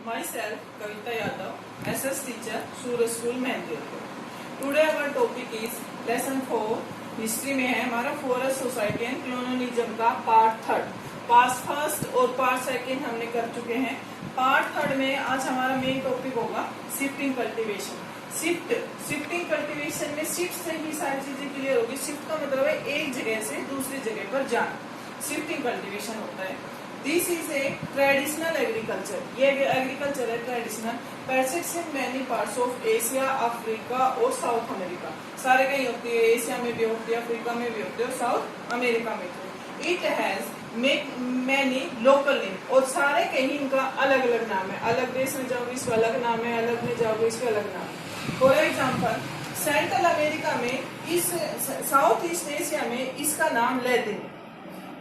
myself Kavita Yadav, SS teacher, Suraj School Mehndiyat. Today our topic is lesson 4 history में है हमारा forest society and colonialism का part third. Part first और part second हमने कर चुके हैं। पार्ट थर्ड में आज हमारा मेन टॉपिक होगा शिफ्टिंग कल्टीवेशन। शिफ्टिंग कल्टीवेशन में शिफ्ट से ही सारी चीजें क्लियर होगी। शिफ्ट का मतलब है एक जगह से दूसरी जगह पर जाना, शिफ्टिंग कल्टीवेशन होता है। This is a traditional agriculture, ये एग्रीकल्चर है traditional, persists in many parts of Asia, Africa और साउथ अमेरिका। सारे कहीं होती है, एशिया में भी होती है, अफ्रीका में भी होती है और साउथ अमेरिका में भी। It has many local name, और सारे कहीं इनका अलग अलग नाम है। अलग देश में जाओगे इसका अलग नाम है, अलग में जाओगे इसका अलग नाम है। फॉर एग्जाम्पल सेंट्रल अमेरिका में, इस साउथ ईस्ट एशिया में इसका नाम लैटिन,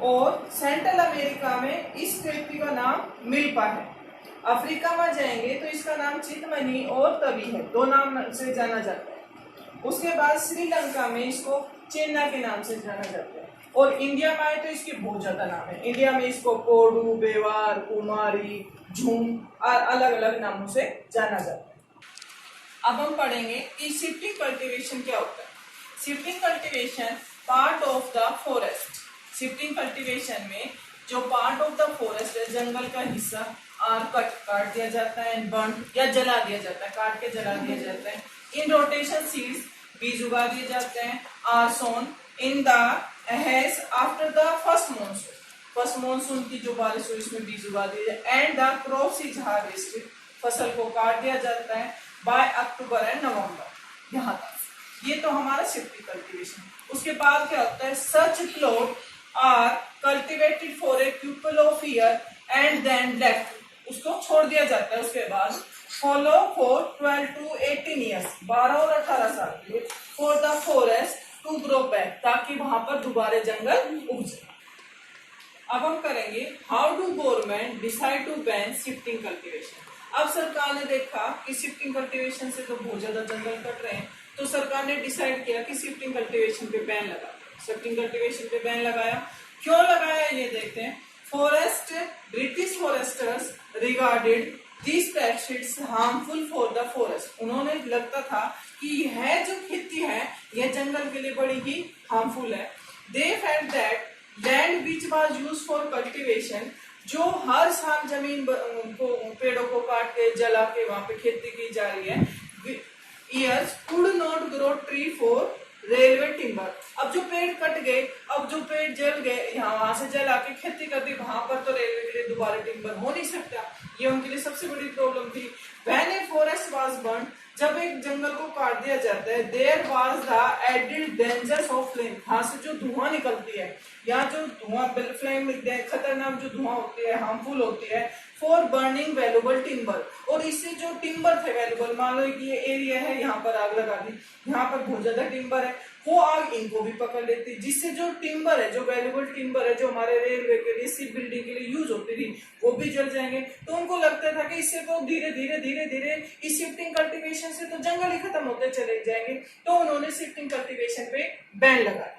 और सेंट्रल अमेरिका में इस व्यक्ति का नाम मिल्पा है। अफ्रीका में जाएंगे तो इसका नाम चितमनी और तभी है, दो नाम से जाना जाता है। उसके बाद श्रीलंका में इसको चेन्ना के नाम से जाना जाता है, और इंडिया में आए तो इसके बहुत ज्यादा नाम है। इंडिया में इसको कोडू, बेवार, कुमारी, झूम और अलग अलग नामों से जाना जाता है। अब हम पढ़ेंगे कि शिफ्टिंग कल्टीवेशन क्या होता है। Shifting cultivation part of the forest. Shifting cultivation में जो पार्ट ऑफ द फॉरेस्ट है, जंगल का हिस्सा आर काट दिया जाता है, बर्न या जला दिया जाता है, काट के जला दिया जाता है। इन रोटेशन सीड्स, बीज उगा दिए जाते हैं। Are sown in the ashes after the first monsoon, फर्स्ट मानसून की जो बारिश हुई इसमें बीज उगा दिए जाए। And the crops is harvested, फसल को काट दिया जाता है बाय अक्टूबर एंड नवंबर। यहाँ तक ये तो हमारा शिफ्टिंग कल्टीवेशन। उसके बाद क्या होता है, such plot are cultivated for a people of year and then left, उसको छोड़ दिया जाता है। उसके बाद फॉलो फॉर 12 to 18 ईयर्स, 12 और 18 साल के लिए, for the forest to grow back, ताकि वहां पर दोबारा जंगल उग जाए। अब हम करेंगे how do government decide to ban shifting cultivation. अब सरकार ने देखा कि शिफ्टिंग कल्टीवेशन से तो बहुत ज्यादा जंगल कट रहे हैं, तो सरकार ने डिसाइड किया कि शिफ्टिंग कल्टीवेशन पे बैन लगा। शिफ्टिंग कल्टीवेशन पे बैन लगाया। क्यों लगाया ये देखते हैं। Forest British Forester's regarded this practice harmful for the forest. उन्होंने लगता था कि यह जो खेती है यह जंगल के लिए बड़ी ही हार्मफुल है। They felt that land which was used for cultivation, जो हर साल जमीन को, पेड़ों को काट के जला के वहां पे खेती की जा रही है, years could not grow tree for railway timber. अब जो पेड़ कट गए, अब जो पेड़ जल गए, यहाँ वहां से जला के खेती कर दी, वहां पर तो रेलवे के लिए दोबारा टिम्बर हो नहीं सकता। ये उनके लिए सबसे बड़ी प्रॉब्लम थी। When a forest was burn, जब एक जंगल को काट दिया जाता है, there was the added dangers of flame, वहां से जो धुआं निकलती है, यहाँ जो धुआं फ्लेम खतरनाक जो धुआं होती है, हार्मफुल होती है फॉर बर्निंग वैल्यूबल टिम्बर। और इससे जो टिम्बर थे वैल्यूबल, मान लो कि ये एरिया है, यहाँ पर आग लगा दी, यहाँ पर बहुत ज्यादा टिम्बर है, वो आग इनको भी पकड़ लेती, जिससे जो टिम्बर है, जो वैल्यूबल टिम्बर है, जो हमारे रेलवे के लिए, शिप बिल्डिंग के लिए यूज होती थी, वो भी जल जाएंगे। तो उनको लगता था कि इससे तो धीरे धीरे इस शिफ्टिंग कल्टीवेशन से तो जंगल ही खत्म होते चले जाएंगे। तो उन्होंने शिफ्टिंग कल्टीवेशन पे बैन लगा दिया।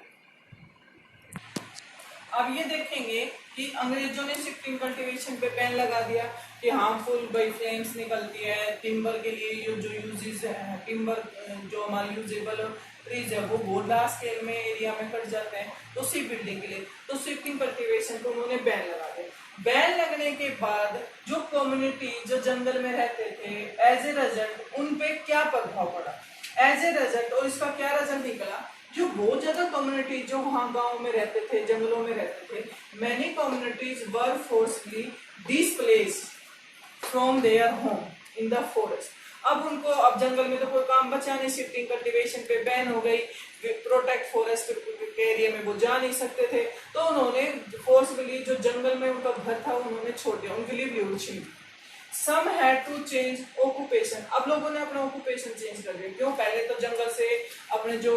अब ये देखेंगे कि अंग्रेजों ने शिफ्टिंग कल्टीवेशन पे बैन लगा दिया कि हार्मफुल बाई फ्लेम्स निकलती है। टिम्बर के लिए जो यूजेस है, टिम्बर जो हमारे यूजेबल ट्रीज है वो बहुत लार्ज स्केल में एरिया में कट जाते हैं, तो शिप बिल्डिंग के लिए, तो शिफ्टिंग कल्टीवेशन को उन्होंने बैन लगा दिया। बैन लगने के बाद जो कम्युनिटी जो जंगल में रहते थे, एज ए रिजल्ट उन पे क्या प्रभाव पड़ा, एज ए रिजल्ट, और इसका क्या रिजल्ट निकला, जो बहुत ज्यादा कम्युनिटी जो वहां गांव में रहते थे, जंगलों में रहते थे, many communities were forcefully displaced from their home in the forest. अब उनको, अब जंगल में तो कोई काम बचा नहीं, शिफ्टिंग कल्टीवेशन पे बैन हो गई, प्रोटेक्ट फॉरेस्ट के एरिया में वो जा नहीं सकते थे, तो उन्होंने फोर्सफुली जो जंगल में उनका घर था उन्होंने छोड़ दिया, उनके लिए भी छीन दी। Some had to change occupation, अब लोगों ने अपना ऑक्यूपेशन चेंज कर दिया। क्यों, पहले तो जंगल से अपने जो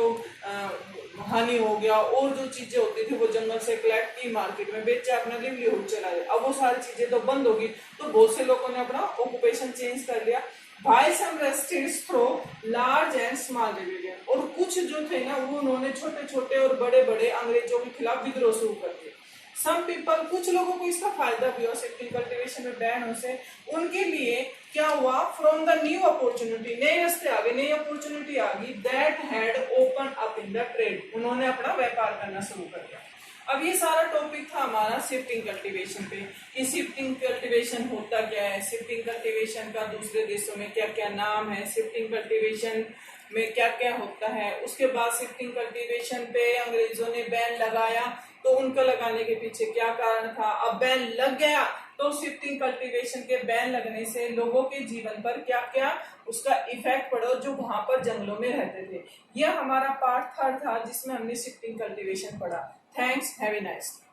हानि हो गया और जो चीजें होती थी वो जंगल से कलेक्ट की, मार्केट में बेचे, अपना लिवलीहुड चला गया। अब वो सारी चीजें तो बंद होगी, तो बहुत से लोगों ने अपना ऑक्यूपेशन चेंज कर लिया। By some restrictions through large and small rebellion, और कुछ जो थे ना वो उन्होंने छोटे छोटे और बड़े बड़े अंग्रेजों के खिलाफ विद्रोह शुरू कर दिए। सम पीपल, कुछ लोगों को इसका फायदा भी हुआ शिफ्टिंग कल्टीवेशन में बैन होने से। उनके लिए क्या हुआ, फ्रॉम द न्यू अपॉर्चुनिटी, नए रास्ते आ गए, नई अपॉर्चुनिटी आ गई, that had open up in the trade, उन्होंने अपना व्यापार करना शुरू कर दिया। अब ये सारा टॉपिक था हमारा शिफ्टिंग कल्टीवेशन पे कि शिफ्टिंग कल्टीवेशन होता क्या है, शिफ्टिंग कल्टीवेशन का दूसरे देशों में क्या क्या नाम है, शिफ्टिंग कल्टीवेशन में क्या क्या होता है। उसके बाद शिफ्टिंग कल्टीवेशन पे अंग्रेजों ने बैन लगाया, तो उनका लगाने के पीछे क्या कारण था। अब बैन लग गया तो शिफ्टिंग कल्टीवेशन के बैन लगने से लोगों के जीवन पर क्या क्या उसका इफेक्ट पड़ा जो वहां पर जंगलों में रहते थे। यह हमारा पार्ट 3 था जिसमें हमने शिफ्टिंग कल्टीवेशन पढ़ा। Thanks, have a nice day.